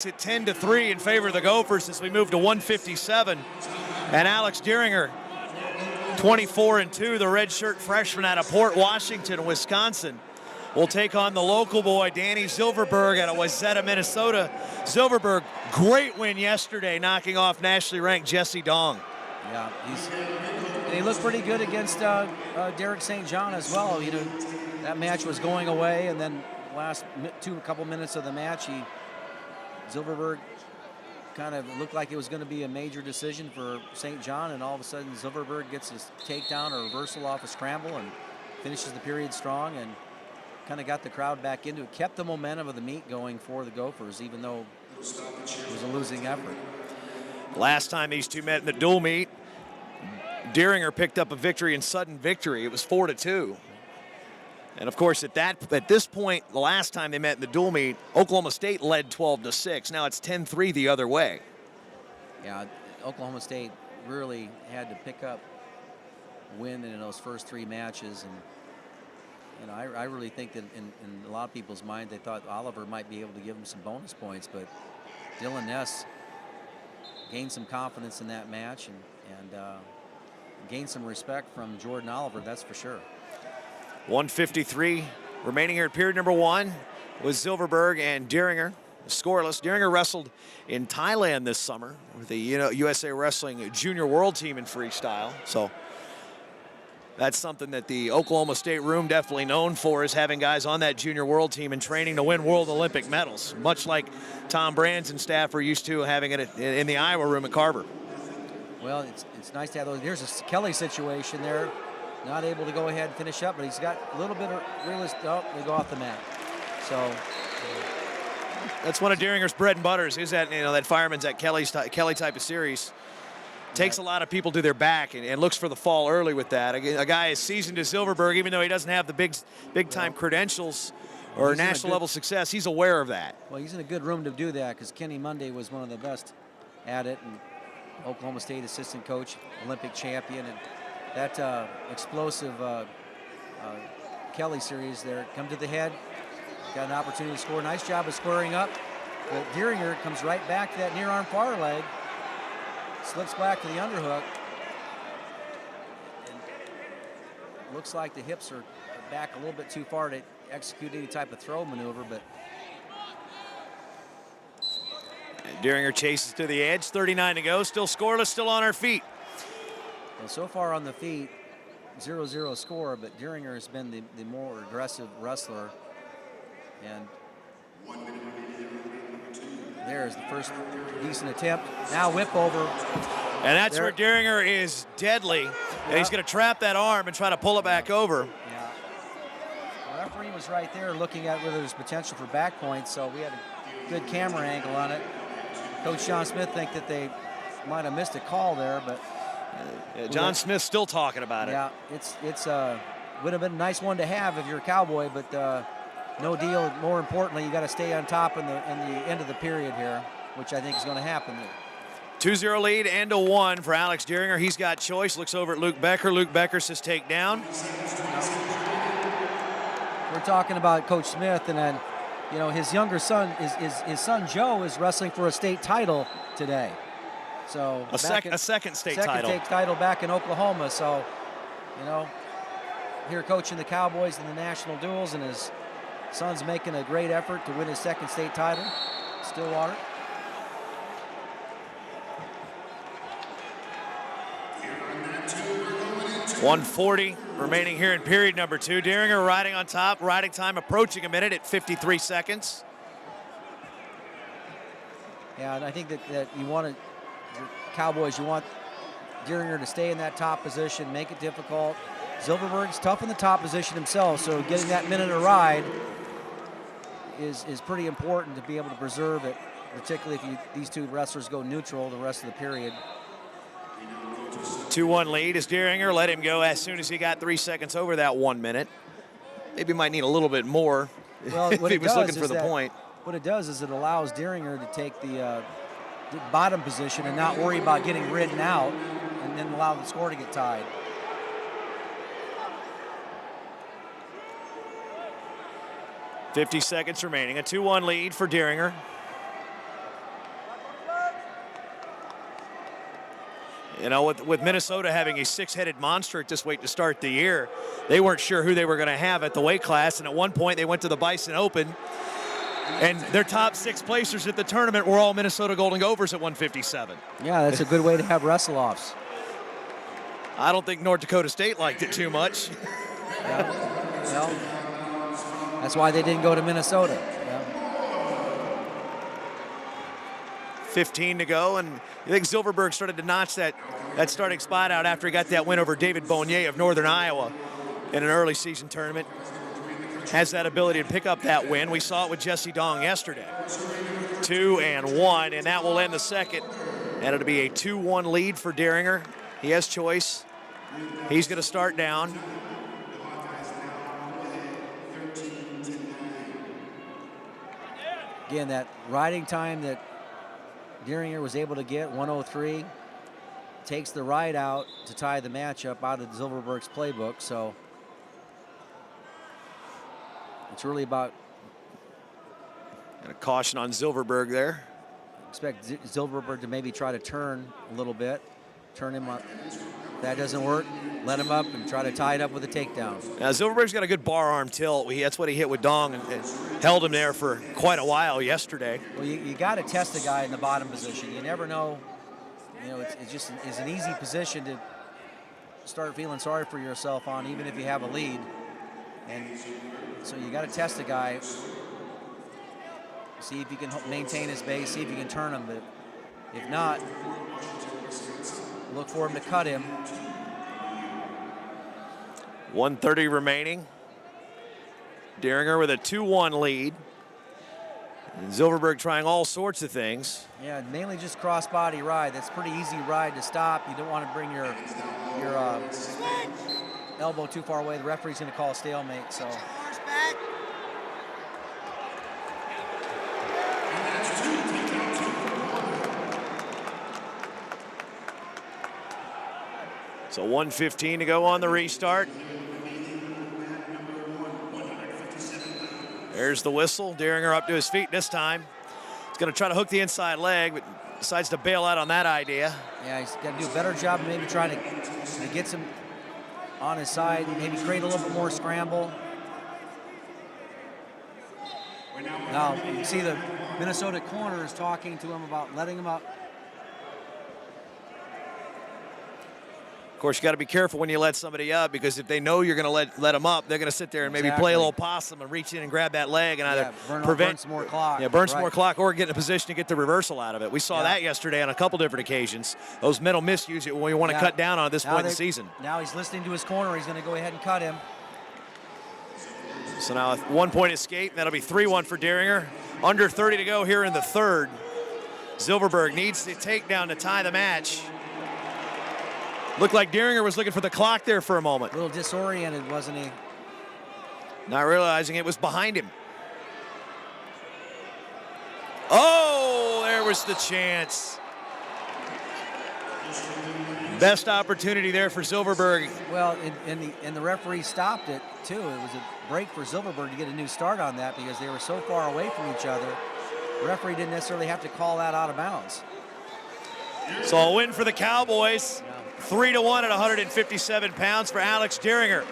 At 10-3 in favor of the Gophers as we move to 157. And Alex Dieringer, 24-2, the redshirt freshman out of Port Washington, Wisconsin, will take on the local boy, Danny Silverberg, out of Wayzata, Minnesota. Silverberg, great win yesterday, knocking off nationally ranked Jesse Dong. Yeah, he looked pretty good against Derek St. John as well. You know, that match was going away, and then last couple minutes of the match, Silverberg kind of looked like it was going to be a major decision for St. John, and all of a sudden Silverberg gets his takedown or reversal off a scramble and finishes the period strong and kind of got the crowd back into it. Kept the momentum of the meet going for the Gophers, even though it was a losing effort. Last time these two met in the dual meet, Dieringer picked up a victory in sudden victory. It was 4-2. And of course, at this point, the last time they met in the dual meet, Oklahoma State led 12-6. Now it's 10-3 the other way. Yeah, Oklahoma State really had to pick up a win in those first three matches, and you know, I really think that in a lot of people's mind, they thought Oliver might be able to give them some bonus points, but Dylan Ness gained some confidence in that match and gained some respect from Jordan Oliver, that's for sure. 153 remaining here at period number one with Silverberg and Dieringer scoreless. Dieringer wrestled in Thailand this summer with the USA Wrestling Junior World Team in freestyle. So that's something that the Oklahoma State room definitely known for, is having guys on that Junior World Team and training to win World Olympic medals, much like Tom Brands and staff are used to having it in the Iowa room at Carver. Well, it's nice to have those. Here's a Kelly situation there. Not able to go ahead and finish up, but he's got a little bit of realist. Oh, they go off the mat. So that's one of Dieringer's bread and butters. Is that that fireman's at Kelly type of series. Takes a lot of people to their back and looks for the fall early with that. A guy as seasoned as Silverberg, even though he doesn't have the big time credentials or national level success, he's aware of that. Well, he's in a good room to do that because Kenny Monday was one of the best at it, and Oklahoma State assistant coach, Olympic champion, and that explosive Kelly series there. Come to the head, got an opportunity to score. Nice job of squaring up. But Dieringer comes right back to that near arm far leg, slips back to the underhook. And looks like the hips are back a little bit too far to execute any type of throw maneuver, but Dieringer chases to the edge, 39 to go, still scoreless, still on our feet. Well, so far on the feet, 0-0 score, but Dieringer has been the more aggressive wrestler. And there's the first decent attempt. Now whip over. And that's where Dieringer is deadly. Yep. And he's going to trap that arm and try to pull it back over. Yeah. The referee was right there looking at whether there's potential for back points, so we had a good camera angle on it. Coach John Smith think that they might have missed a call there, but John Smith's still talking about it. Yeah, it's would have been a nice one to have if you're a Cowboy, but no deal. More importantly, you got to stay on top in the end of the period here, which I think is going to happen. 2-0 lead and a 1 for Alex Dieringer. He's got choice. Looks over at Luke Becker. Luke Becker says take down. We're talking about Coach Smith, and then his younger son, his son Joe, is wrestling for a state title today. So a second state title back in Oklahoma. So, here coaching the Cowboys in the national duels, and his son's making a great effort to win his second state title, Stillwater. .140 remaining here in period number 2. Dieringer riding on top, riding time approaching a minute at 53 seconds. Yeah, and I think that you want Cowboys, you want Dieringer to stay in that top position, make it difficult. Silverberg's tough in the top position himself, so getting that minute of ride is pretty important to be able to preserve it, particularly if these two wrestlers go neutral the rest of the period. 2-1 lead is Dieringer. Let him go as soon as he got 3 seconds over that 1 minute. Maybe might need a little bit more if he was looking for the point. What it does is it allows Dieringer to take the bottom position and not worry about getting ridden out, and then allow the score to get tied. 50 seconds remaining. A 2-1 lead for Dieringer. You know, with Minnesota having a six-headed monster at this weight to start the year, they weren't sure who they were going to have at the weight class. And at one point, they went to the Bison Open, and their top six placers at the tournament were all Minnesota Golden Gophers at 157. Yeah, that's a good way to have wrestle-offs. I don't think North Dakota State liked it too much. Yeah. Well, that's why they didn't go to Minnesota. Yeah. 15 to go, and you think Silverberg started to notch that starting spot out after he got that win over David Bonnier of Northern Iowa in an early season tournament. Has that ability to pick up that win. We saw it with Jesse Dong yesterday. 2-1, and that will end the second. And it'll be a 2-1 lead for Dieringer. He has choice. He's going to start down. Again, that riding time that Dieringer was able to get, 1:03, takes the ride out to tie the matchup out of Silverberg's playbook. So it's really about. And a caution on Silverberg there. Expect Silverberg to maybe try to turn a little bit, turn him up. If that doesn't work, let him up and try to tie it up with a takedown. Now, Silverberg's got a good bar arm tilt. That's what he hit with Dong and held him there for quite a while yesterday. Well, you got to test the guy in the bottom position. You never know. You know, it's an easy position to start feeling sorry for yourself on, even if you have a lead. And so you got to test the guy, see if you can maintain his base, see if you can turn him. But if not, look for him to cut him. 1:30 remaining. Dieringer with a 2-1 lead. And Silverberg trying all sorts of things. Yeah, mainly just cross-body ride. That's a pretty easy ride to stop. You don't want to bring your elbow too far away. The referee's going to call a stalemate. So. So 1:15 to go on the restart. There's the whistle. Dieringer up to his feet this time. He's going to try to hook the inside leg, but decides to bail out on that idea. Yeah, he's got to do a better job maybe trying to get some on his side, maybe create a little bit more scramble. Now, you can see the Minnesota corner is talking to him about letting him up. Of course, you got to be careful when you let somebody up, because if they know you're going to let them up, they're going to sit there and maybe play a little possum and reach in and grab that leg and either burn some more clock. Yeah, burn some more clock, or get in a position to get the reversal out of it. We saw that yesterday on a couple different occasions. Those mental miscues when you want to cut down on at this point in the season. Now he's listening to his corner. He's going to go ahead and cut him. So now a 1-point escape. That'll be 3-1 for Dieringer. Under 30 to go here in the third. Silverberg needs the takedown to tie the match. Looked like Dieringer was looking for the clock there for a moment. A little disoriented, wasn't he? Not realizing it was behind him. Oh, there was the chance. Best opportunity there for Silverberg. Well, and the referee stopped it, too. It was a break for Silverberg to get a new start on that because they were so far away from each other. The referee didn't necessarily have to call that out of bounds. So a win for the Cowboys. 3-1 at 157 pounds for Alex Dieringer.